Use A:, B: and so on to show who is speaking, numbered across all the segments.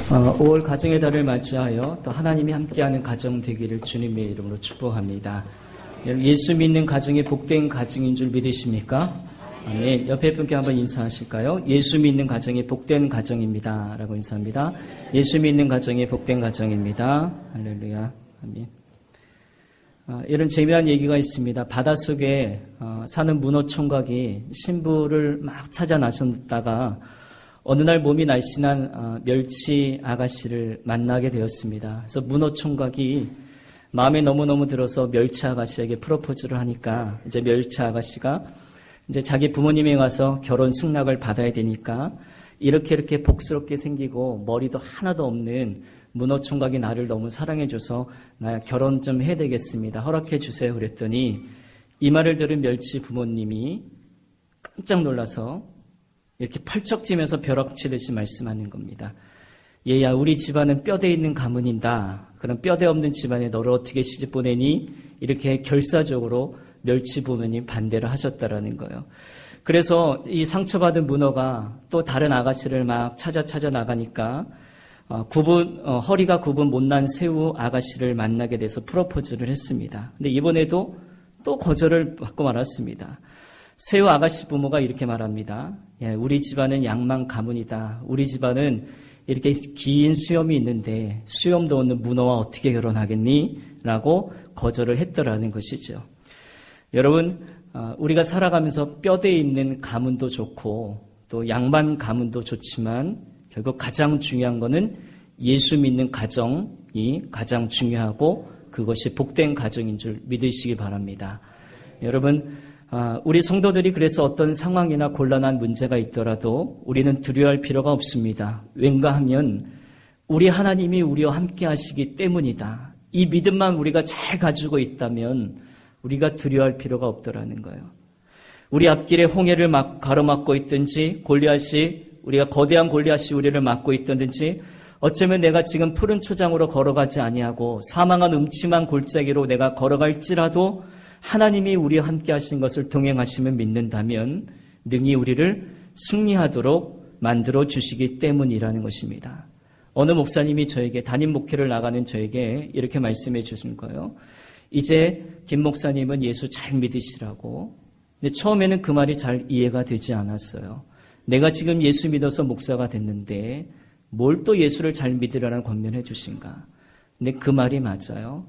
A: 5월 가정의 달을 맞이하여 또 하나님이 함께하는 가정 되기를 주님의 이름으로 축복합니다. 예수 믿는 가정이 복된 가정인 줄 믿으십니까? 아멘. 옆에 분께 한번 인사하실까요? 예수 믿는 가정이 복된 가정입니다. 라고 인사합니다. 예수 믿는 가정이 복된 가정입니다. 할렐루야. 아멘. 이런 재미난 얘기가 있습니다. 바닷속에 사는 문어총각이 신부를 막 찾아 나섰다가 어느 날 몸이 날씬한 멸치 아가씨를 만나게 되었습니다. 그래서 문어총각이 마음에 너무너무 들어서 멸치 아가씨에게 프로포즈를 하니까 이제 멸치 아가씨가 이제 자기 부모님에 가서 결혼 승낙을 받아야 되니까 이렇게 복스럽게 생기고 머리도 하나도 없는 문어총각이 나를 너무 사랑해줘서 나 결혼 좀 해야 되겠습니다. 허락해 주세요. 그랬더니 이 말을 들은 멸치 부모님이 깜짝 놀라서 이렇게 펄쩍 뛰면서 벼락치듯이 말씀하는 겁니다. 얘야, 우리 집안은 뼈대 있는 가문이다. 그럼 뼈대 없는 집안에 너를 어떻게 시집 보내니? 이렇게 결사적으로 멸치 부모님 반대를 하셨다라는 거예요. 그래서 이 상처받은 문어가 또 다른 아가씨를 막 찾아 나가니까 허리가 굽은 못난 새우 아가씨를 만나게 돼서 프로포즈를 했습니다. 근데 이번에도 또 거절을 받고 말았습니다. 새우 아가씨 부모가 이렇게 말합니다. 예, 우리 집안은 양만 가문이다. 우리 집안은 이렇게 긴 수염이 있는데 수염도 없는 문어와 어떻게 결혼하겠니? 라고 거절을 했더라는 것이죠. 여러분, 우리가 살아가면서 뼈대에 있는 가문도 좋고 또 양반 가문도 좋지만 결국 가장 중요한 거는 예수 믿는 가정이 가장 중요하고 그것이 복된 가정인 줄 믿으시기 바랍니다. 여러분, 우리 성도들이 그래서 어떤 상황이나 곤란한 문제가 있더라도 우리는 두려워할 필요가 없습니다. 왠가 하면 우리 하나님이 우리와 함께 하시기 때문이다. 이 믿음만 우리가 잘 가지고 있다면 우리가 두려워할 필요가 없더라는 거예요. 우리 앞길에 홍해를 가로막고 있든지 우리가 거대한 골리앗이 우리를 막고 있든지 어쩌면 내가 지금 푸른 초장으로 걸어가지 아니하고 사망한 음침한 골짜기로 내가 걸어갈지라도 하나님이 우리와 함께 하신 것을 동행하시면 믿는다면 능히 우리를 승리하도록 만들어 주시기 때문이라는 것입니다. 어느 목사님이 저에게 담임 목회를 나가는 저에게 이렇게 말씀해 주신 거예요. 이제 김 목사님은 예수 잘 믿으시라고. 근데 처음에는 그 말이 잘 이해가 되지 않았어요. 내가 지금 예수 믿어서 목사가 됐는데 뭘 또 예수를 잘 믿으라는 권면해 주신가. 근데 그 말이 맞아요.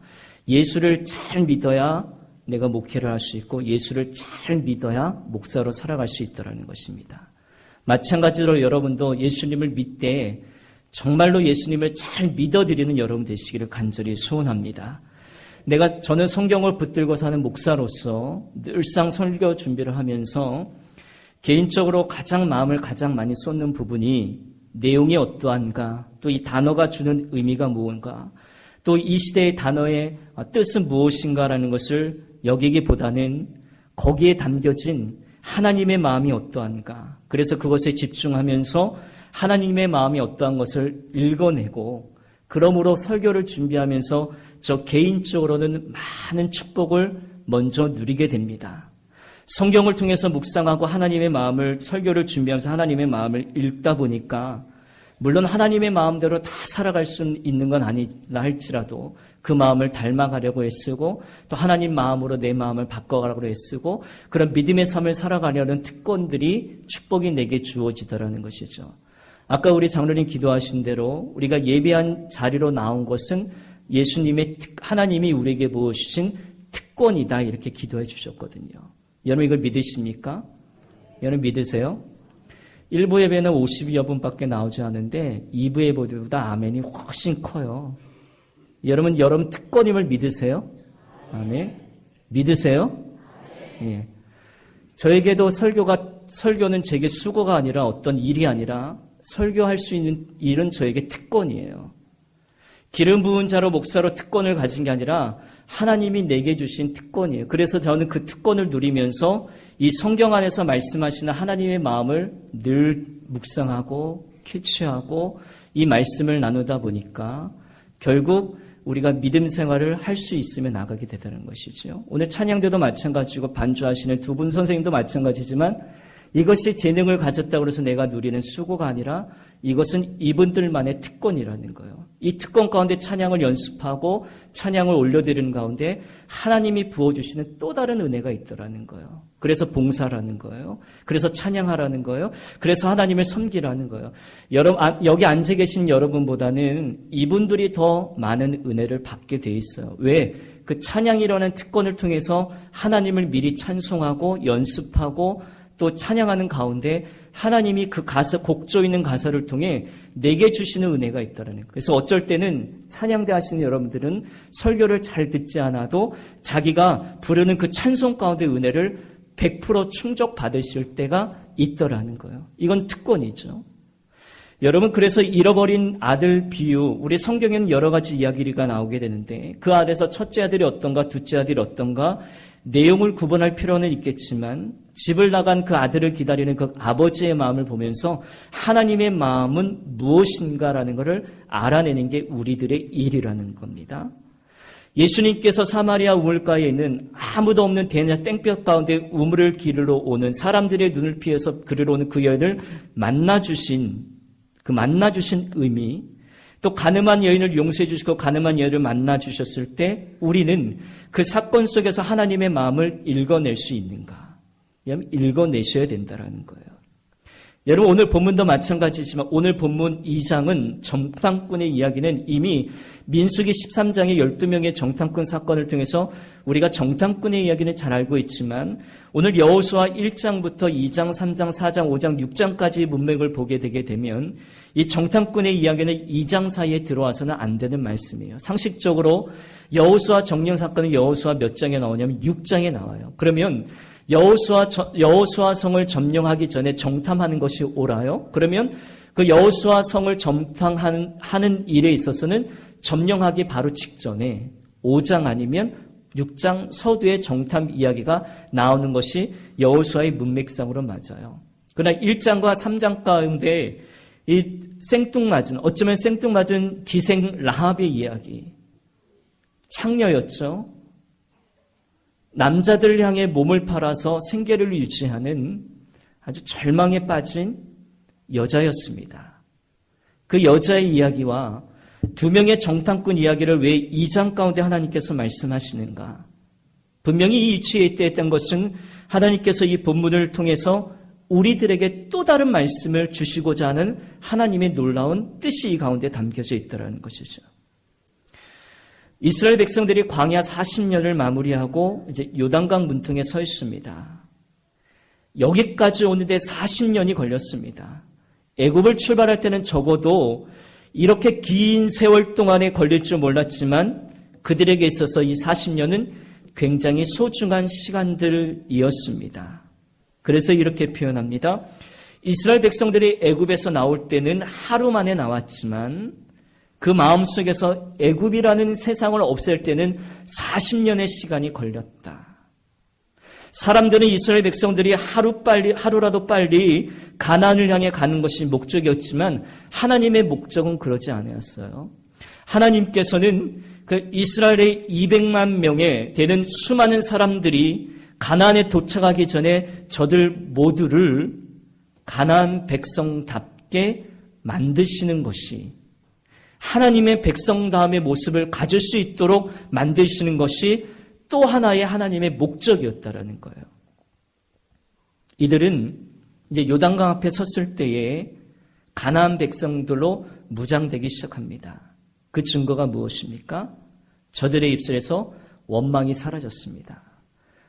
A: 예수를 잘 믿어야 내가 목회를 할 수 있고 예수를 잘 믿어야 목사로 살아갈 수 있다는 것입니다. 마찬가지로 여러분도 예수님을 믿되 정말로 예수님을 잘 믿어드리는 여러분 되시기를 간절히 소원합니다. 저는 성경을 붙들고 사는 목사로서 늘상 설교 준비를 하면서 개인적으로 마음을 가장 많이 쏟는 부분이 내용이 어떠한가, 또 이 단어가 주는 의미가 무언가, 또 이 시대의 단어의 뜻은 무엇인가라는 것을 여기기보다는 거기에 담겨진 하나님의 마음이 어떠한가. 그래서 그것에 집중하면서 하나님의 마음이 어떠한 것을 읽어내고 그러므로 설교를 준비하면서 저 개인적으로는 많은 축복을 먼저 누리게 됩니다. 성경을 통해서 묵상하고 하나님의 마음을 설교를 준비하면서 하나님의 마음을 읽다 보니까 물론 하나님의 마음대로 다 살아갈 수 있는 건 아니라 할지라도 그 마음을 닮아가려고 애쓰고 또 하나님 마음으로 내 마음을 바꿔가려고 애쓰고 그런 믿음의 삶을 살아가려는 특권들이 축복이 내게 주어지더라는 것이죠. 아까 우리 장로님 기도하신 대로 우리가 예배한 자리로 나온 것은 하나님이 우리에게 부어주신 특권이다 이렇게 기도해 주셨거든요. 여러분 이걸 믿으십니까? 여러분 믿으세요? 1부 예배는 50여 분밖에 나오지 않는데 2부 예배보다 아멘이 훨씬 커요. 여러분 특권임을 믿으세요? 아멘. 믿으세요? 예. 저에게도 설교는 제게 수고가 아니라 어떤 일이 아니라 설교할 수 있는 일은 저에게 특권이에요. 기름 부은 자로 목사로 특권을 가진 게 아니라 하나님이 내게 주신 특권이에요. 그래서 저는 그 특권을 누리면서 이 성경 안에서 말씀하시는 하나님의 마음을 늘 묵상하고 캐치하고 이 말씀을 나누다 보니까 결국 우리가 믿음 생활을 할 수 있으면 나가게 되다는 것이죠. 오늘 찬양대도 마찬가지고 반주하시는 두 분 선생님도 마찬가지지만 이것이 재능을 가졌다고 해서 내가 누리는 수고가 아니라 이것은 이분들만의 특권이라는 거예요. 이 특권 가운데 찬양을 연습하고 찬양을 올려드리는 가운데 하나님이 부어주시는 또 다른 은혜가 있더라는 거예요. 그래서 봉사라는 거예요. 그래서 찬양하라는 거예요. 그래서 하나님을 섬기라는 거예요. 여기 앉아 계신 여러분보다는 이분들이 더 많은 은혜를 받게 돼 있어요. 왜? 그 찬양이라는 특권을 통해서 하나님을 미리 찬송하고 연습하고 또 찬양하는 가운데 하나님이 그 가사, 곡조 있는 가사를 통해 내게 주시는 은혜가 있다는 거예요. 그래서 어쩔 때는 찬양대 하시는 여러분들은 설교를 잘 듣지 않아도 자기가 부르는 그 찬송 가운데 은혜를 100% 충족받으실 때가 있더라는 거예요. 이건 특권이죠. 여러분, 그래서 잃어버린 아들 비유, 우리 성경에는 여러 가지 이야기가 나오게 되는데 그 안에서 첫째 아들이 어떤가 둘째 아들이 어떤가 내용을 구분할 필요는 있겠지만 집을 나간 그 아들을 기다리는 그 아버지의 마음을 보면서 하나님의 마음은 무엇인가라는 것을 알아내는 게 우리들의 일이라는 겁니다. 예수님께서 사마리아 우물가에 있는 아무도 없는 땡볕 가운데 우물을 기르러 오는 사람들의 눈을 피해서 그리러 오는 그 여인을 만나주신 의미, 또 가늠한 여인을 용서해 주시고 가늠한 여인을 만나 주셨을 때 우리는 그 사건 속에서 하나님의 마음을 읽어낼 수 있는가? 읽어내셔야 된다는 거예요. 여러분, 오늘 본문도 마찬가지지만 오늘 본문 2장은 정탐꾼의 이야기는 이미 민수기 13장의 12명의 정탐꾼 사건을 통해서 우리가 정탐꾼의 이야기는 잘 알고 있지만 오늘 여호수아 1장부터 2장, 3장, 4장, 5장, 6장까지의 문맥을 보게 되게 되면 이 정탐꾼의 이야기는 2장 사이에 들어와서는 안 되는 말씀이에요. 상식적으로 여호수아 정령 사건은 여호수아 몇 장에 나오냐면 6장에 나와요. 그러면 여호수아 성을 점령하기 전에 정탐하는 것이 옳아요? 그러면 그 여호수아 성을 점탐하는 일에 있어서는 점령하기 바로 직전에 5장 아니면 6장 서두에 정탐 이야기가 나오는 것이 여호수아의 문맥상으로 맞아요. 그러나 1장과 3장 가운데 이 생뚱맞은, 어쩌면 생뚱맞은 기생 라합의 이야기, 창녀였죠. 남자들 향해 몸을 팔아서 생계를 유지하는 아주 절망에 빠진 여자였습니다. 그 여자의 이야기와 두 명의 정탐꾼 이야기를 왜 2장 가운데 하나님께서 말씀하시는가? 분명히 이 위치에 있던 것은 하나님께서 이 본문을 통해서 우리들에게 또 다른 말씀을 주시고자 하는 하나님의 놀라운 뜻이 이 가운데 담겨져 있다는 것이죠. 이스라엘 백성들이 광야 40년을 마무리하고 이제 요단강 문통에 서 있습니다. 여기까지 오는데 40년이 걸렸습니다. 애굽을 출발할 때는 적어도 이렇게 긴 세월 동안에 걸릴 줄 몰랐지만 그들에게 있어서 이 40년은 굉장히 소중한 시간들이었습니다. 그래서 이렇게 표현합니다. 이스라엘 백성들이 애굽에서 나올 때는 하루 만에 나왔지만 그 마음속에서 애굽이라는 세상을 없앨 때는 40년의 시간이 걸렸다. 사람들은 이스라엘 백성들이 하루라도 빨리 가나안을 향해 가는 것이 목적이었지만 하나님의 목적은 그러지 않았어요. 하나님께서는 그 이스라엘의 200만 명에 되는 수많은 사람들이 가나안에 도착하기 전에 저들 모두를 가나안 백성답게 만드시는 것이 하나님의 백성다움의 모습을 가질 수 있도록 만드시는 것이 또 하나의 하나님의 목적이었다라는 거예요. 이들은 이제 요단강 앞에 섰을 때에 가나안 백성들로 무장되기 시작합니다. 그 증거가 무엇입니까? 저들의 입술에서 원망이 사라졌습니다.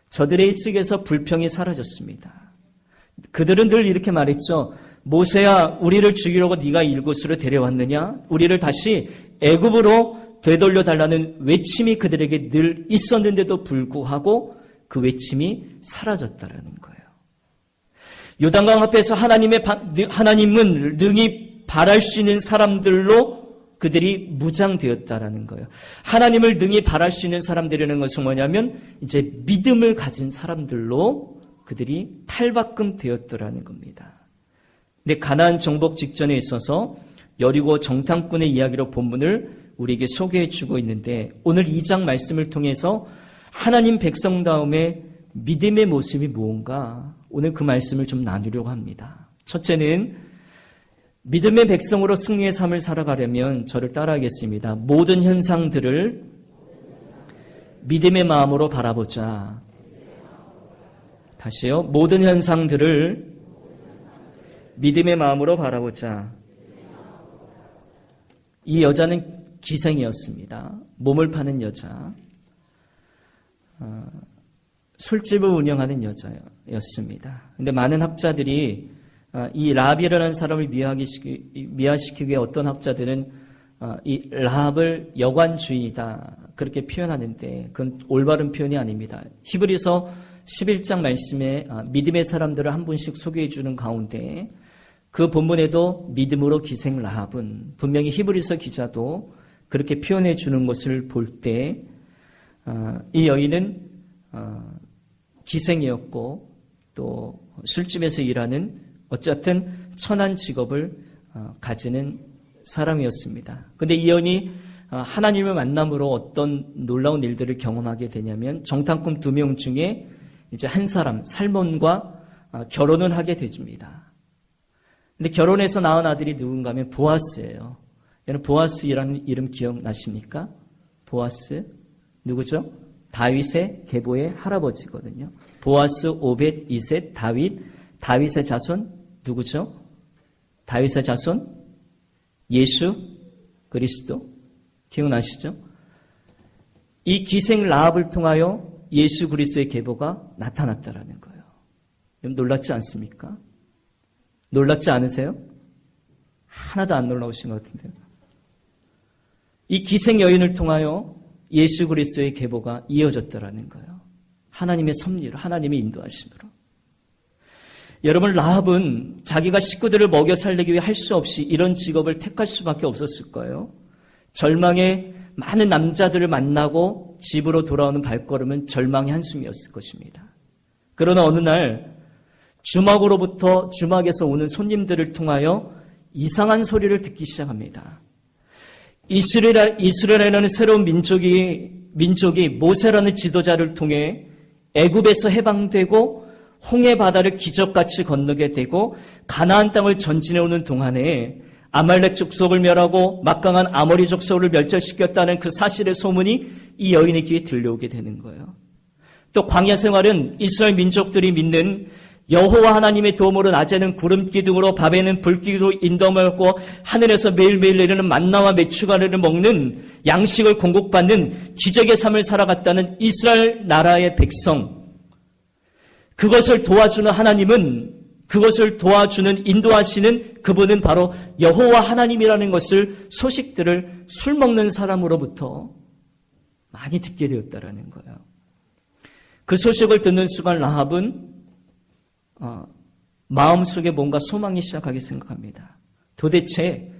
A: 저들의 입술에서 불평이 사라졌습니다. 그들은 늘 이렇게 말했죠. 모세야, 우리를 죽이려고 네가 이곳으로 데려왔느냐? 우리를 다시 애굽으로 되돌려 달라는 외침이 그들에게 늘 있었는데도 불구하고 그 외침이 사라졌다라는 거예요. 요단강 앞에서 하나님은 능히 바랄 수 있는 사람들로 그들이 무장되었다라는 거예요. 하나님을 능히 바랄 수 있는 사람들이라는 것은 뭐냐면 이제 믿음을 가진 사람들로 그들이 탈바꿈 되었더라는 겁니다. 근데 가나안 정복 직전에 있어서 여리고 정탐꾼의 이야기로 본문을 우리에게 소개해 주고 있는데 오늘 2장 말씀을 통해서 하나님 백성다움의 믿음의 모습이 무언가 오늘 그 말씀을 좀 나누려고 합니다. 첫째는 믿음의 백성으로 승리의 삶을 살아가려면 저를 따라하겠습니다. 모든 현상들을 믿음의 마음으로 바라보자. 다시요. 모든 현상들을 믿음의 마음으로 바라보자. 이 여자는 기생이었습니다. 몸을 파는 여자. 술집을 운영하는 여자였습니다. 그런데 많은 학자들이 이 라합이라는 사람을 미화시키기 위해 어떤 학자들은 이 라합을 여관주의다 그렇게 표현하는데 그건 올바른 표현이 아닙니다. 히브리서 11장 말씀에 믿음의 사람들을 한 분씩 소개해 주는 가운데 그 본문에도 믿음으로 기생 라합은 분명히 히브리서 기자도 그렇게 표현해 주는 것을 볼 때 이 여인은 기생이었고 또 술집에서 일하는 어쨌든 천한 직업을 가지는 사람이었습니다. 그런데 이 여인이 하나님을 만남으로 어떤 놀라운 일들을 경험하게 되냐면 정탐꾼 2명 중에 이제 한 사람 살몬과 결혼을 하게 되줍니다. 근데 결혼해서 낳은 아들이 누군가 하면 보아스예요. 여러분 보아스라는 이름 기억나십니까? 보아스 누구죠? 다윗의 계보의 할아버지거든요. 보아스, 오벳, 이셋, 다윗의 자손 누구죠? 다윗의 자손 예수 그리스도 기억나시죠? 이 기생 라합을 통하여 예수 그리스도의 계보가 나타났다라는 거예요. 여러분 놀랍지 않습니까? 놀랍지 않으세요? 하나도 안 놀라우신 것 같은데요. 이 기생 여인을 통하여 예수 그리스도의 계보가 이어졌다라는 거예요. 하나님의 섭리로, 하나님의 인도하심으로. 여러분 라합은 자기가 식구들을 먹여 살리기 위해 할 수 없이 이런 직업을 택할 수밖에 없었을 거예요. 절망의 많은 남자들을 만나고 집으로 돌아오는 발걸음은 절망의 한숨이었을 것입니다. 그러나 어느 날 주막에서 오는 손님들을 통하여 이상한 소리를 듣기 시작합니다. 이스라엘이라는 새로운 민족이 모세라는 지도자를 통해 애굽에서 해방되고 홍해 바다를 기적같이 건너게 되고 가나안 땅을 전진해 오는 동안에 아말렉 족속을 멸하고 막강한 아모리 족속을 멸절시켰다는 그 사실의 소문이 이 여인의 귀에 들려오게 되는 거예요. 또 광야 생활은 이스라엘 민족들이 믿는 여호와 하나님의 도움으로 낮에는 구름 기둥으로 밤에는 불기둥으로 인도함을 하늘에서 매일매일 내리는 만나와 메추가리를 먹는 양식을 공급받는 기적의 삶을 살아갔다는 이스라엘 나라의 백성. 그것을 도와주는 하나님은 그것을 도와주는 인도하시는 그분은 바로 여호와 하나님이라는 것을 소식들을 술 먹는 사람으로부터 많이 듣게 되었다라는 거예요. 그 소식을 듣는 순간 라합은 마음속에 뭔가 소망이 시작하기 생각합니다. 도대체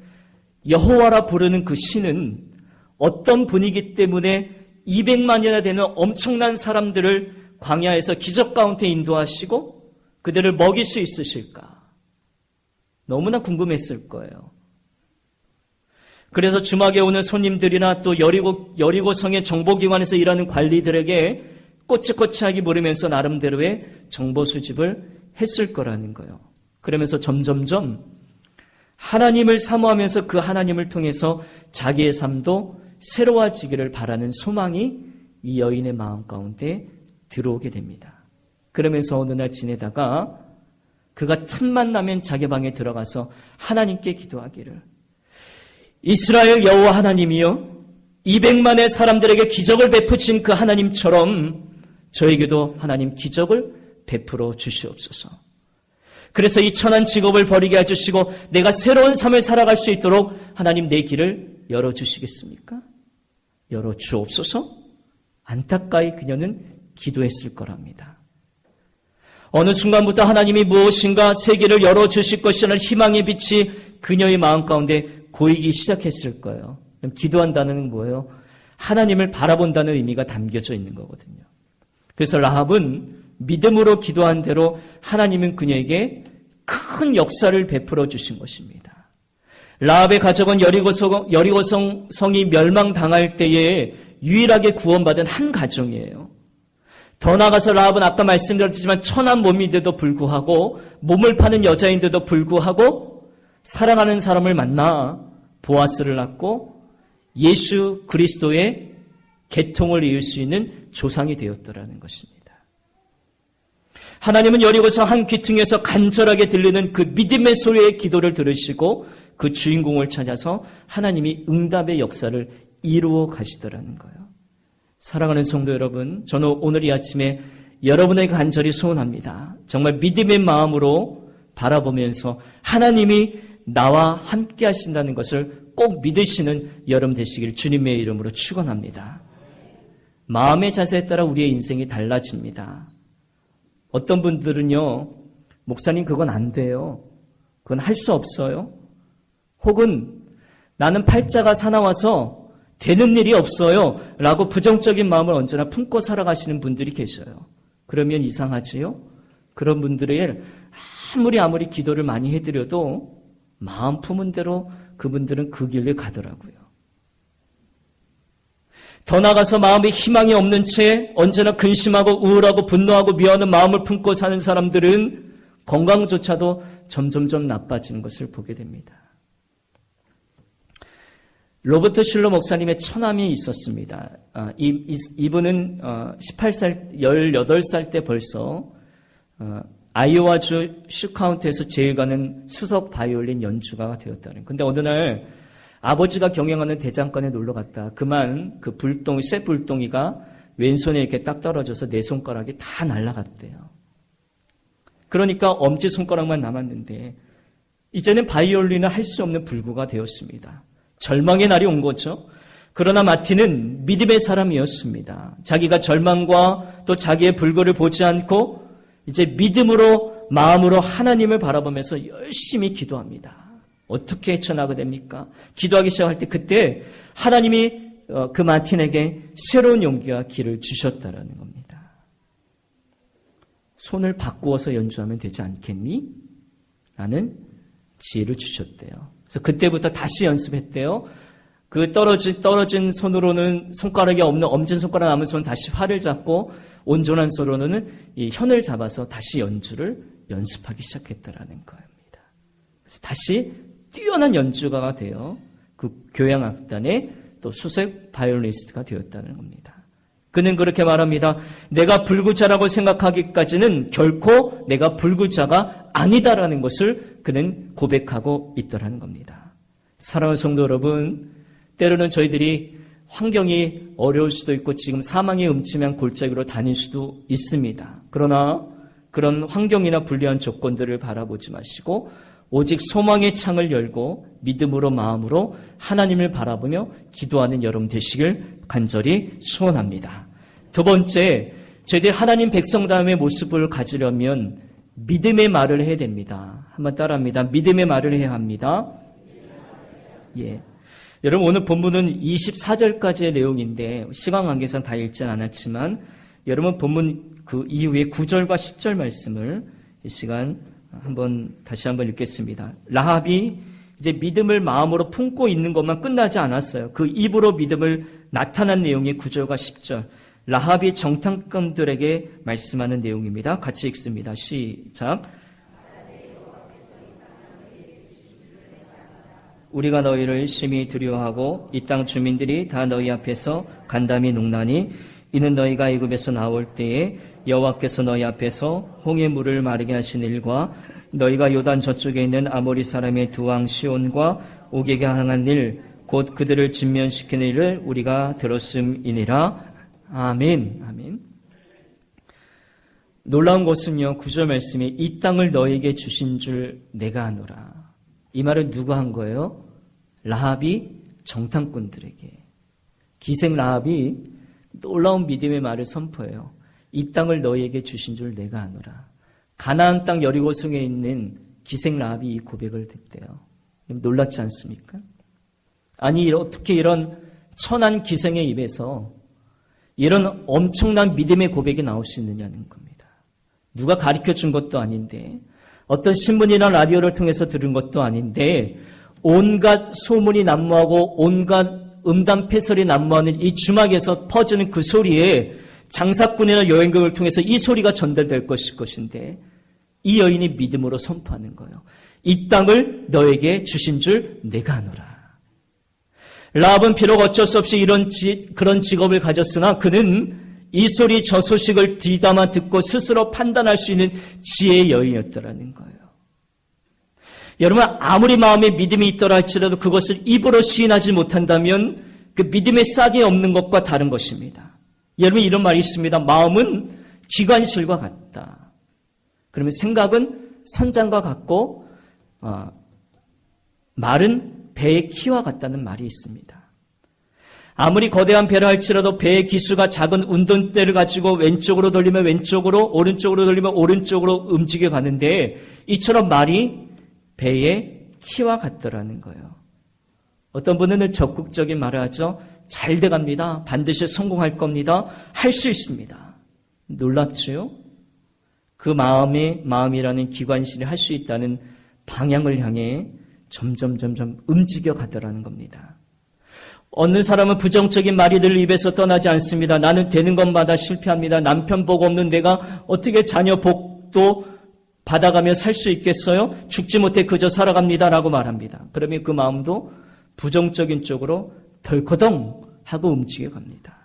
A: 여호와라 부르는 그 신은 어떤 분이기 때문에 200만이나 되는 엄청난 사람들을 광야에서 기적 가운데 인도하시고 그들을 먹일 수 있으실까? 너무나 궁금했을 거예요. 그래서 주막에 오는 손님들이나 또 여리고성의 정보기관에서 일하는 관리들에게 꼬치꼬치하게 물으면서 나름대로의 정보 수집을 했을 거라는 거예요. 그러면서 점점점 하나님을 사모하면서 그 하나님을 통해서 자기의 삶도 새로워지기를 바라는 소망이 이 여인의 마음 가운데 들어오게 됩니다. 그러면서 어느 날 지내다가 그가 틈만 나면 자기 방에 들어가서 하나님께 기도하기를 이스라엘 여호와 하나님이여 200만의 사람들에게 기적을 베푸신 그 하나님처럼 저에게도 하나님 기적을 베풀어 주시옵소서. 그래서 이 천한 직업을 버리게 해주시고 내가 새로운 삶을 살아갈 수 있도록 하나님 내 길을 열어주시겠습니까? 열어주옵소서. 안타까이 그녀는 기도했을 거랍니다. 어느 순간부터 하나님이 무엇인가 세계를 열어주실 것이라는 희망의 빛이 그녀의 마음 가운데 고이기 시작했을 거예요. 기도한다는 뭐예요? 하나님을 바라본다는 의미가 담겨져 있는 거거든요. 그래서 라합은 믿음으로 기도한 대로 하나님은 그녀에게 큰 역사를 베풀어 주신 것입니다. 라합의 가족은 여리고성이 멸망당할 때에 유일하게 구원받은 한 가정이에요. 더 나아가서 라합은 아까 말씀드렸지만 천한 몸인데도 불구하고 몸을 파는 여자인데도 불구하고 사랑하는 사람을 만나 보아스를 낳고 예수 그리스도의 계통을 이을 수 있는 조상이 되었더라는 것입니다. 하나님은 여리고성 한 귀퉁이에서 간절하게 들리는 그 믿음의 소리의 기도를 들으시고 그 주인공을 찾아서 하나님이 응답의 역사를 이루어 가시더라는 거예요. 사랑하는 성도 여러분, 저는 오늘 이 아침에 여러분에게 간절히 소원합니다. 정말 믿음의 마음으로 바라보면서 하나님이 나와 함께 하신다는 것을 꼭 믿으시는 여러분 되시길 주님의 이름으로 축원합니다. 마음의 자세에 따라 우리의 인생이 달라집니다. 어떤 분들은요, 목사님 그건 안 돼요. 그건 할 수 없어요. 혹은 나는 팔자가 사나워서 되는 일이 없어요. 라고 부정적인 마음을 언제나 품고 살아가시는 분들이 계셔요. 그러면 이상하지요? 그런 분들의 아무리 기도를 많이 해드려도 마음 품은 대로 그분들은 그 길을 가더라고요. 더 나아가서 마음에 희망이 없는 채 언제나 근심하고 우울하고 분노하고 미워하는 마음을 품고 사는 사람들은 건강조차도 점점점 나빠지는 것을 보게 됩니다. 로버트 슐러 목사님의 처남이 있었습니다. 이분은 18살 때 벌써 아이오와주 슈카운트에서 제일 가는 수석 바이올린 연주가가 되었다는. 근데 어느 날 아버지가 경영하는 대장간에 놀러 갔다. 그만 그 쇠 불똥이가 왼손에 이렇게 딱 떨어져서 내 손가락이 다 날아갔대요. 그러니까 엄지손가락만 남았는데 이제는 바이올린을 할 수 없는 불구가 되었습니다. 절망의 날이 온 거죠. 그러나 마틴은 믿음의 사람이었습니다. 자기가 절망과 또 자기의 불구를 보지 않고 이제 믿음으로 마음으로 하나님을 바라보면서 열심히 기도합니다. 어떻게 헤쳐나가게 됩니까? 기도하기 시작할 때 그때 하나님이 그 마틴에게 새로운 용기와 길을 주셨다라는 겁니다. 손을 바꾸어서 연주하면 되지 않겠니? 라는 지혜를 주셨대요. 그래서 그때부터 다시 연습했대요. 그 떨어진 손으로는 손가락이 없는 엄지손가락 남은 손 다시 활을 잡고 온전한 손으로는 이 현을 잡아서 다시 연주를 연습하기 시작했다라는 겁니다. 그래서 다시 뛰어난 연주가가 되어 그 교향악단의 또 수색 바이올리니스트가 되었다는 겁니다. 그는 그렇게 말합니다. 내가 불구자라고 생각하기까지는 결코 내가 불구자가 아니다라는 것을 그는 고백하고 있더라는 겁니다. 사랑하는 성도 여러분, 때로는 저희들이 환경이 어려울 수도 있고 지금 사망의 음침한 골짜기로 다닐 수도 있습니다. 그러나 그런 환경이나 불리한 조건들을 바라보지 마시고 오직 소망의 창을 열고 믿음으로 마음으로 하나님을 바라보며 기도하는 여러분 되시길 간절히 소원합니다. 두 번째, 저희들 하나님 백성다움의 모습을 가지려면 믿음의 말을 해야 됩니다. 한번 따라합니다. 믿음의 말을 해야 합니다. 예. 여러분 오늘 본문은 24절까지의 내용인데 시간 관계상 다 읽지는 않았지만 여러분 본문 그 이후에 9절과 10절 말씀을 이 시간 다시 한번 읽겠습니다. 라합이 이제 믿음을 마음으로 품고 있는 것만 끝나지 않았어요. 그 입으로 믿음을 나타난 내용이 9절과 10절. 라합이 정탐꾼들에게 말씀하는 내용입니다. 같이 읽습니다. 시작. 우리가 너희를 심히 두려워하고 이 땅 주민들이 다 너희 앞에서 간담이 녹나니 이는 너희가 애굽에서 나올 때에 여호와께서 너희 앞에서 홍해 물을 마르게 하신 일과 너희가 요단 저쪽에 있는 아모리 사람의 두 왕 시온과 옥에게 항한 일 곧 그들을 진면시키는 일을 우리가 들었음이니라. 아멘. 아멘. 놀라운 것은요, 9절 말씀에 이 땅을 너에게 주신 줄 내가 아노라. 이 말은 누가 한 거예요? 라합이 정탐꾼들에게. 기생 라합이 놀라운 믿음의 말을 선포해요. 이 땅을 너희에게 주신 줄 내가 아노라. 가나안 땅 여리고성에 있는 기생 라합이 이 고백을 듣대요. 놀랍지 않습니까? 아니 어떻게 이런 천한 기생의 입에서 이런 엄청난 믿음의 고백이 나올 수 있느냐는 겁니다. 누가 가르쳐준 것도 아닌데 어떤 신문이나 라디오를 통해서 들은 것도 아닌데 온갖 소문이 난무하고 온갖 음담패설이 난무하는 이 주막에서 퍼지는 그 소리에 장사꾼이나 여행객을 통해서 이 소리가 전달될 것인데 이 여인이 믿음으로 선포하는 거예요. 이 땅을 너에게 주신 줄 내가 아노라. 라합은 비록 어쩔 수 없이 그런 직업을 가졌으나 그는 이 소리 저 소식을 뒤담아 듣고 스스로 판단할 수 있는 지혜의 여인이었더라는 거예요. 여러분, 아무리 마음에 믿음이 있더라 할지라도 그것을 입으로 시인하지 못한다면 그 믿음의 싹이 없는 것과 다른 것입니다. 여러분, 이런 말이 있습니다. 마음은 기관실과 같다. 그러면 생각은 선장과 같고 말은 배의 키와 같다는 말이 있습니다. 아무리 거대한 배라 할지라도 배의 기수가 작은 운동대를 가지고 왼쪽으로 돌리면 왼쪽으로, 오른쪽으로 돌리면 오른쪽으로 움직여 가는데 이처럼 말이 배의 키와 같더라는 거예요. 어떤 분은 적극적인 말을 하죠. 잘 돼갑니다. 반드시 성공할 겁니다. 할 수 있습니다. 놀랍지요? 그 마음이라는 기관실이 할 수 있다는 방향을 향해 점점 움직여 가더라는 겁니다. 어느 사람은 부정적인 말이 늘 입에서 떠나지 않습니다. 나는 되는 것마다 실패합니다. 남편 복 없는 내가 어떻게 자녀 복도 받아가며 살 수 있겠어요? 죽지 못해 그저 살아갑니다라고 말합니다. 그러면 그 마음도 부정적인 쪽으로 덜커덩 하고 움직여 갑니다.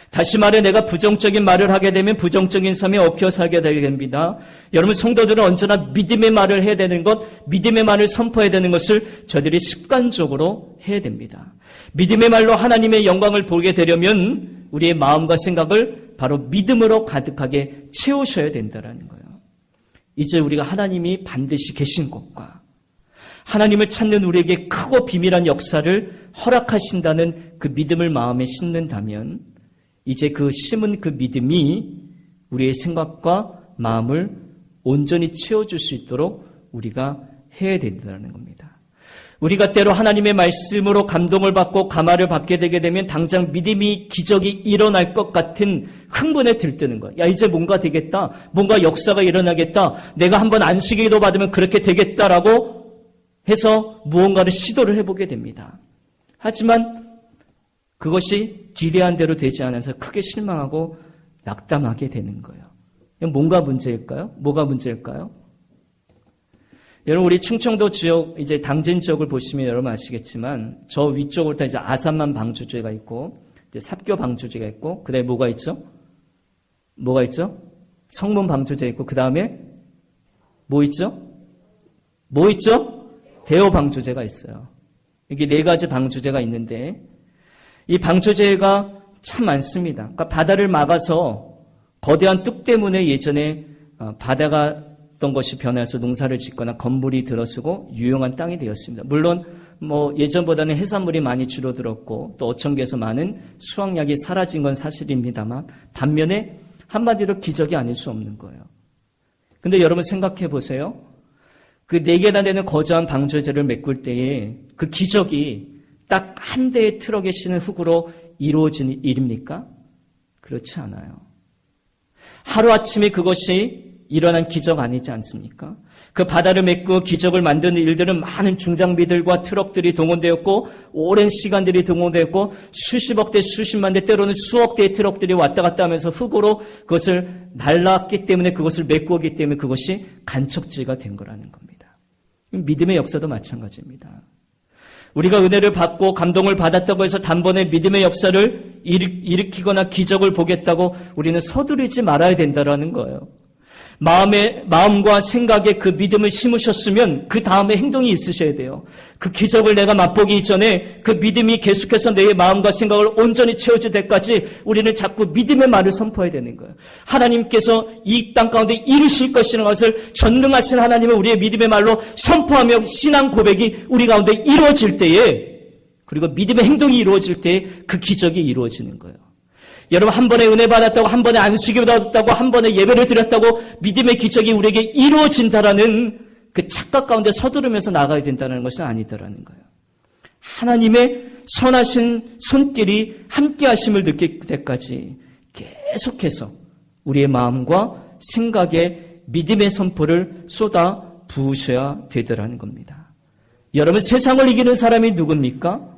A: 다시 말해 내가 부정적인 말을 하게 되면 부정적인 삶에 얽혀 살게 되게 됩니다. 여러분 성도들은 언제나 믿음의 말을 해야 되는 것, 믿음의 말을 선포해야 되는 것을 저들이 습관적으로 해야 됩니다. 믿음의 말로 하나님의 영광을 보게 되려면 우리의 마음과 생각을 바로 믿음으로 가득하게 채우셔야 된다는 거예요. 이제 우리가 하나님이 반드시 계신 것과 하나님을 찾는 우리에게 크고 비밀한 역사를 허락하신다는 그 믿음을 마음에 심는다면 이제 그 심은 그 믿음이 우리의 생각과 마음을 온전히 채워줄 수 있도록 우리가 해야 된다는 겁니다. 우리가 때로 하나님의 말씀으로 감동을 받고 감화를 받게 되게 되면 당장 믿음이 기적이 일어날 것 같은 흥분에 들뜨는 거예요. 야, 이제 뭔가 되겠다. 뭔가 역사가 일어나겠다. 내가 한번 안수기도 받으면 그렇게 되겠다라고 해서 무언가를 시도를 해보게 됩니다. 하지만 그것이 기대한 대로 되지 않아서 크게 실망하고 낙담하게 되는 거예요. 뭔가 문제일까요? 뭐가 문제일까요? 여러분, 우리 충청도 지역, 이제 당진 지역을 보시면 여러분 아시겠지만, 저 위쪽으로 다 이제 아산만 방주제가 있고, 이제 삽교 방주제가 있고, 그 다음에 뭐가 있죠? 뭐가 있죠? 성문 방주제 있고, 그 다음에 뭐 있죠? 뭐 있죠? 대호 방주제가 있어요. 이게 4가지 방주제가 있는데, 이 방조제가 참 많습니다. 그러니까 바다를 막아서 거대한 뚝 때문에 예전에 바다가 던 것이 변해서 농사를 짓거나 건물이 들어서고 유용한 땅이 되었습니다. 물론 예전보다는 해산물이 많이 줄어들었고 또 어촌계에서 많은 수확량이 사라진 건 사실입니다만 반면에 한마디로 기적이 아닐 수 없는 거예요. 근데 여러분 생각해 보세요. 그 4개나 되는 거저한 방조제를 메꿀 때에 그 기적이 딱 한 대의 트럭에 싣는 흙으로 이루어진 일입니까? 그렇지 않아요. 하루아침에 그것이 일어난 기적 아니지 않습니까? 그 바다를 메꾸고 기적을 만드는 일들은 많은 중장비들과 트럭들이 동원되었고 오랜 시간들이 동원되었고 수십억 대 수십만 대 때로는 수억 대의 트럭들이 왔다 갔다 하면서 흙으로 그것을 날랐기 때문에 그것을 메꾸었기 때문에 그것이 간척지가 된 거라는 겁니다. 믿음의 역사도 마찬가지입니다. 우리가 은혜를 받고 감동을 받았다고 해서 단번에 믿음의 역사를 일으키거나 기적을 보겠다고 우리는 서두르지 말아야 된다는 거예요. 마음과 생각에 그 믿음을 심으셨으면 그 다음에 행동이 있으셔야 돼요. 그 기적을 내가 맛보기 전에 그 믿음이 계속해서 내 마음과 생각을 온전히 채워질 때까지 우리는 자꾸 믿음의 말을 선포해야 되는 거예요. 하나님께서 이 땅 가운데 이루실 것이라는 것을 전능하신 하나님을 우리의 믿음의 말로 선포하며 신앙 고백이 우리 가운데 이루어질 때에 그리고 믿음의 행동이 이루어질 때에 그 기적이 이루어지는 거예요. 여러분 한 번에 은혜 받았다고 한 번에 안수기 받았다고 한 번에 예배를 드렸다고 믿음의 기적이 우리에게 이루어진다라는 그 착각 가운데 서두르면서 나가야 된다는 것은 아니다라는 거예요. 하나님의 선하신 손길이 함께 하심을 느낄 때까지 계속해서 우리의 마음과 생각에 믿음의 선포를 쏟아 부으셔야 되더라는 겁니다. 여러분 세상을 이기는 사람이 누굽니까?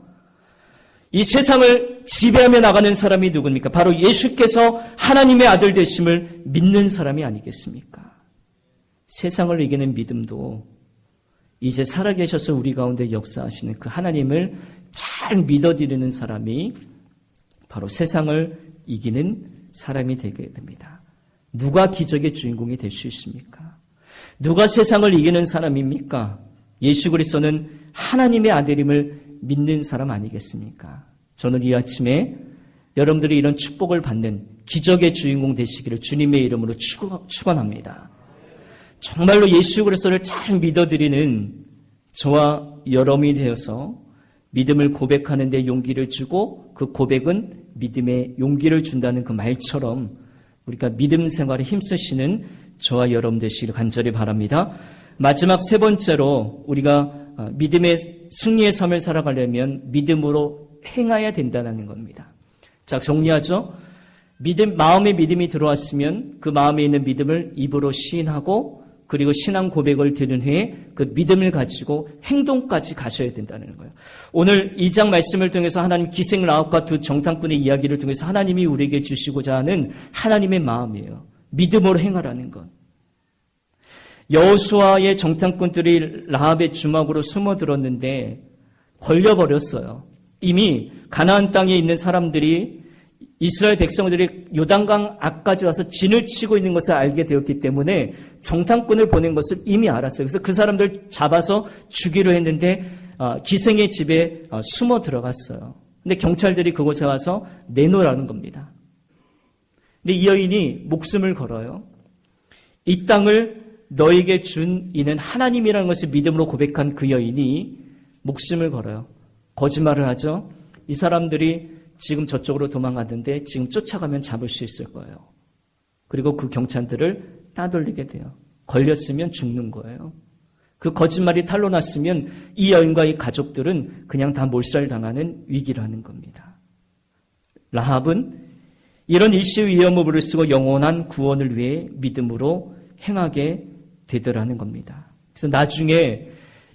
A: 이 세상을 지배하며 나가는 사람이 누굽니까? 바로 예수께서 하나님의 아들 되심을 믿는 사람이 아니겠습니까? 세상을 이기는 믿음도 이제 살아계셔서 우리 가운데 역사하시는 그 하나님을 잘 믿어드리는 사람이 바로 세상을 이기는 사람이 되게 됩니다. 누가 기적의 주인공이 될 수 있습니까? 누가 세상을 이기는 사람입니까? 예수 그리스도는 하나님의 아들임을 믿는 사람 아니겠습니까? 저는 이 아침에 여러분들이 이런 축복을 받는 기적의 주인공 되시기를 주님의 이름으로 축원합니다. 정말로 예수 그리스도를 잘 믿어드리는 저와 여러분이 되어서 믿음을 고백하는 데 용기를 주고 그 고백은 믿음의 용기를 준다는 그 말처럼 우리가 믿음 생활에 힘쓰시는 저와 여러분 되시기를 간절히 바랍니다. 마지막 세 번째로 우리가 믿음의 승리의 삶을 살아가려면 믿음으로 행해야 된다는 겁니다. 자, 정리하죠. 마음에 믿음이 들어왔으면 그 마음에 있는 믿음을 입으로 시인하고 그리고 신앙 고백을 드린 후에 그 믿음을 가지고 행동까지 가셔야 된다는 거예요. 오늘 2장 말씀을 통해서 하나님 기생 라합과 두 정탐꾼의 이야기를 통해서 하나님이 우리에게 주시고자 하는 하나님의 마음이에요. 믿음으로 행하라는 것. 여호수아의 정탐꾼들이 라합의 주막으로 숨어들었는데 걸려버렸어요. 이미 가나안 땅에 있는 사람들이 이스라엘 백성들이 요단강 앞까지 와서 진을 치고 있는 것을 알게 되었기 때문에 정탐꾼을 보낸 것을 이미 알았어요. 그래서 그 사람들 잡아서 죽이려 했는데 기생의 집에 숨어 들어갔어요. 근데 경찰들이 그곳에 와서 내놓으라는 겁니다. 근데 이 여인이 목숨을 걸어요. 이 땅을 너에게 준 이는 하나님이라는 것을 믿음으로 고백한 그 여인이 목숨을 걸어요. 거짓말을 하죠. 이 사람들이 지금 저쪽으로 도망갔는데 지금 쫓아가면 잡을 수 있을 거예요. 그리고 그 경찰들을 따돌리게 돼요. 걸렸으면 죽는 거예요. 그 거짓말이 탄로났으면 이 여인과 이 가족들은 그냥 다 몰살당하는 위기라는 겁니다. 라합은 이런 일시의 위험을 쓰고 영원한 구원을 위해 믿음으로 행하게 되더라는 겁니다. 그래서 나중에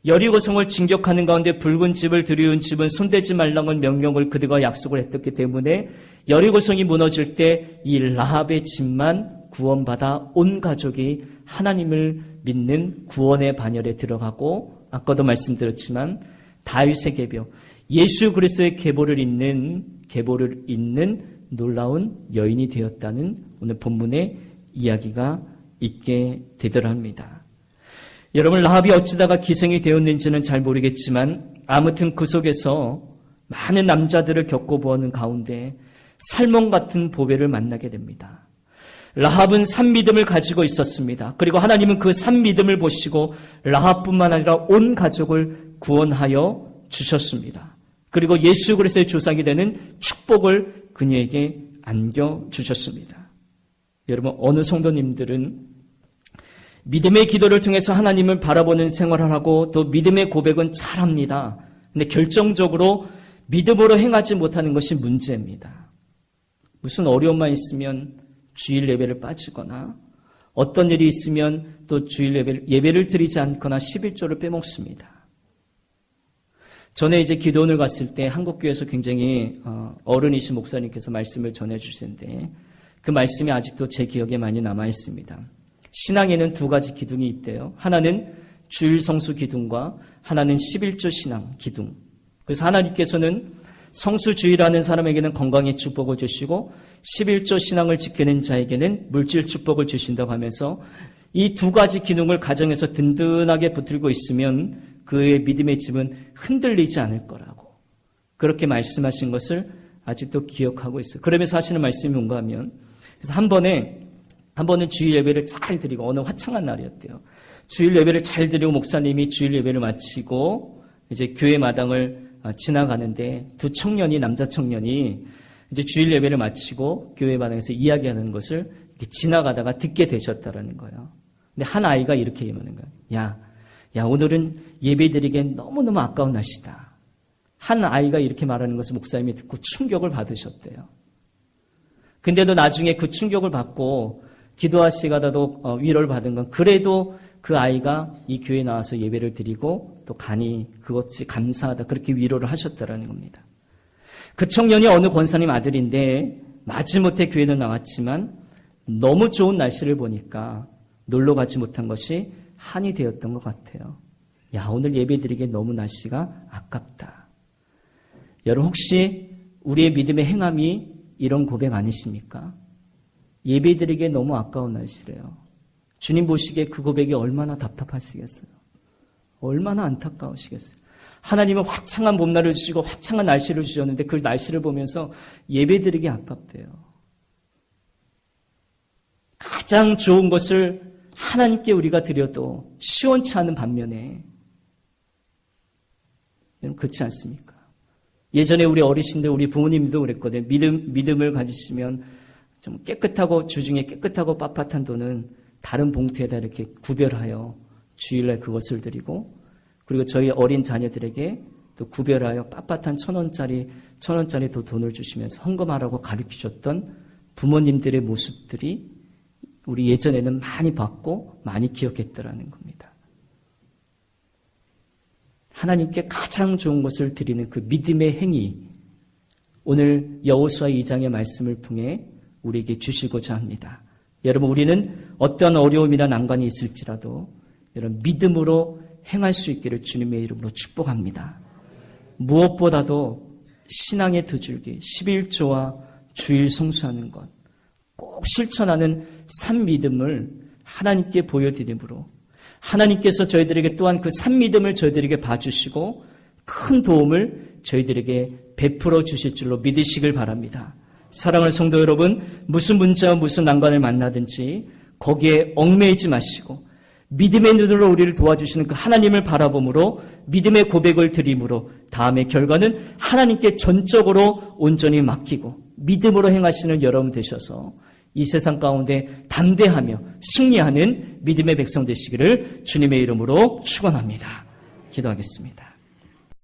A: 여리고성을 진격하는 가운데 붉은 집을 들이운 집은 손대지 말라는 명령을 그들과 약속을 했었기 때문에 여리고성이 무너질 때 이 라합의 집만 구원받아 온 가족이 하나님을 믿는 구원의 반열에 들어가고 아까도 말씀드렸지만 다윗의 계보, 예수 그리스도의 계보를 잇는 놀라운 여인이 되었다는 오늘 본문의 이야기가 있게 되더랍니다. 여러분, 라합이 어찌다가 기생이 되었는지는 잘 모르겠지만 아무튼 그 속에서 많은 남자들을 겪어보는 가운데 살몬 같은 보배를 만나게 됩니다. 라합은 산믿음을 가지고 있었습니다. 그리고 하나님은 그 산믿음을 보시고 라합뿐만 아니라 온 가족을 구원하여 주셨습니다. 그리고 예수 그리스도의 조상이 되는 축복을 그녀에게 안겨주셨습니다. 여러분, 어느 성도님들은 믿음의 기도를 통해서 하나님을 바라보는 생활을 하고 또 믿음의 고백은 잘합니다. 근데 결정적으로 믿음으로 행하지 못하는 것이 문제입니다. 무슨 어려움만 있으면 주일 예배를 빠지거나 어떤 일이 있으면 또 주일 예배를 드리지 않거나 11조를 빼먹습니다. 전에 이제 기도원을 갔을 때 한국교회에서 굉장히 어른이신 목사님께서 말씀을 전해주시는데 그 말씀이 아직도 제 기억에 많이 남아있습니다. 신앙에는 두 가지 기둥이 있대요. 하나는 주일 성수 기둥과 하나는 11조 신앙 기둥. 그래서 하나님께서는 성수주의라는 사람에게는 건강의 축복을 주시고 11조 신앙을 지키는 자에게는 물질 축복을 주신다고 하면서 이 두 가지 기둥을 가정에서 든든하게 붙들고 있으면 그의 믿음의 집은 흔들리지 않을 거라고 그렇게 말씀하신 것을 아직도 기억하고 있어요. 그러면서 하시는 말씀이 뭔가 하면 그래서 한 번은 주일 예배를 잘 드리고 어느 화창한 날이었대요. 주일 예배를 잘 드리고 목사님이 주일 예배를 마치고 이제 교회 마당을 지나가는데 두 청년이 남자 청년이 이제 주일 예배를 마치고 교회 마당에서 이야기하는 것을 이렇게 지나가다가 듣게 되셨다라는 거예요. 근데 한 아이가 이렇게 얘기하는 거예요. 야 오늘은 예배 드리기엔 너무너무 아까운 날씨다. 한 아이가 이렇게 말하는 것을 목사님이 듣고 충격을 받으셨대요. 근데도 나중에 그 충격을 받고 기도하시다가도 위로를 받은 건 그래도 그 아이가 이 교회에 나와서 예배를 드리고 또 간이 그것이 감사하다 그렇게 위로를 하셨다라는 겁니다. 그 청년이 어느 권사님 아들인데 마지못해 교회는 나왔지만 너무 좋은 날씨를 보니까 놀러 가지 못한 것이 한이 되었던 것 같아요. 야, 오늘 예배드리기에 너무 날씨가 아깝다. 여러분 혹시 우리의 믿음의 행함이 이런 고백 아니십니까? 예배드리기에 너무 아까운 날씨래요. 주님 보시기에 그 고백이 얼마나 답답하시겠어요? 얼마나 안타까우시겠어요? 하나님은 화창한 봄날을 주시고 화창한 날씨를 주셨는데 그 날씨를 보면서 예배드리기 아깝대요. 가장 좋은 것을 하나님께 우리가 드려도 시원치 않은 반면에 여러분 그렇지 않습니까? 예전에 우리 어르신들, 우리 부모님도 그랬거든요. 믿음을 가지시면 좀 깨끗하고 주중에 깨끗하고 빳빳한 돈은 다른 봉투에다 이렇게 구별하여 주일날 그것을 드리고 그리고 저희 어린 자녀들에게 또 구별하여 빳빳한 1,000원짜리 또 돈을 주시면서 헌금하라고 가르치셨던 부모님들의 모습들이 우리 예전에는 많이 봤고 많이 기억했더라는 겁니다. 하나님께 가장 좋은 것을 드리는 그 믿음의 행위, 오늘 여호수아 2장의 말씀을 통해 우리에게 주시고자 합니다. 여러분 우리는 어떠한 어려움이나 난관이 있을지라도 여러분 믿음으로 행할 수 있기를 주님의 이름으로 축복합니다. 무엇보다도 신앙의 두 줄기, 11조와 주일 성수하는 것, 꼭 실천하는 산 믿음을 하나님께 보여드림으로 하나님께서 저희들에게 또한 그 산 믿음을 저희들에게 봐주시고 큰 도움을 저희들에게 베풀어 주실 줄로 믿으시길 바랍니다. 사랑하는 성도 여러분, 무슨 문제와 무슨 난관을 만나든지 거기에 얽매이지 마시고 믿음의 눈으로 우리를 도와주시는 그 하나님을 바라봄으로 믿음의 고백을 드림으로 다음의 결과는 하나님께 전적으로 온전히 맡기고 믿음으로 행하시는 여러분 되셔서 이 세상 가운데 담대하며 승리하는 믿음의 백성 되시기를 주님의 이름으로 축원합니다. 기도하겠습니다.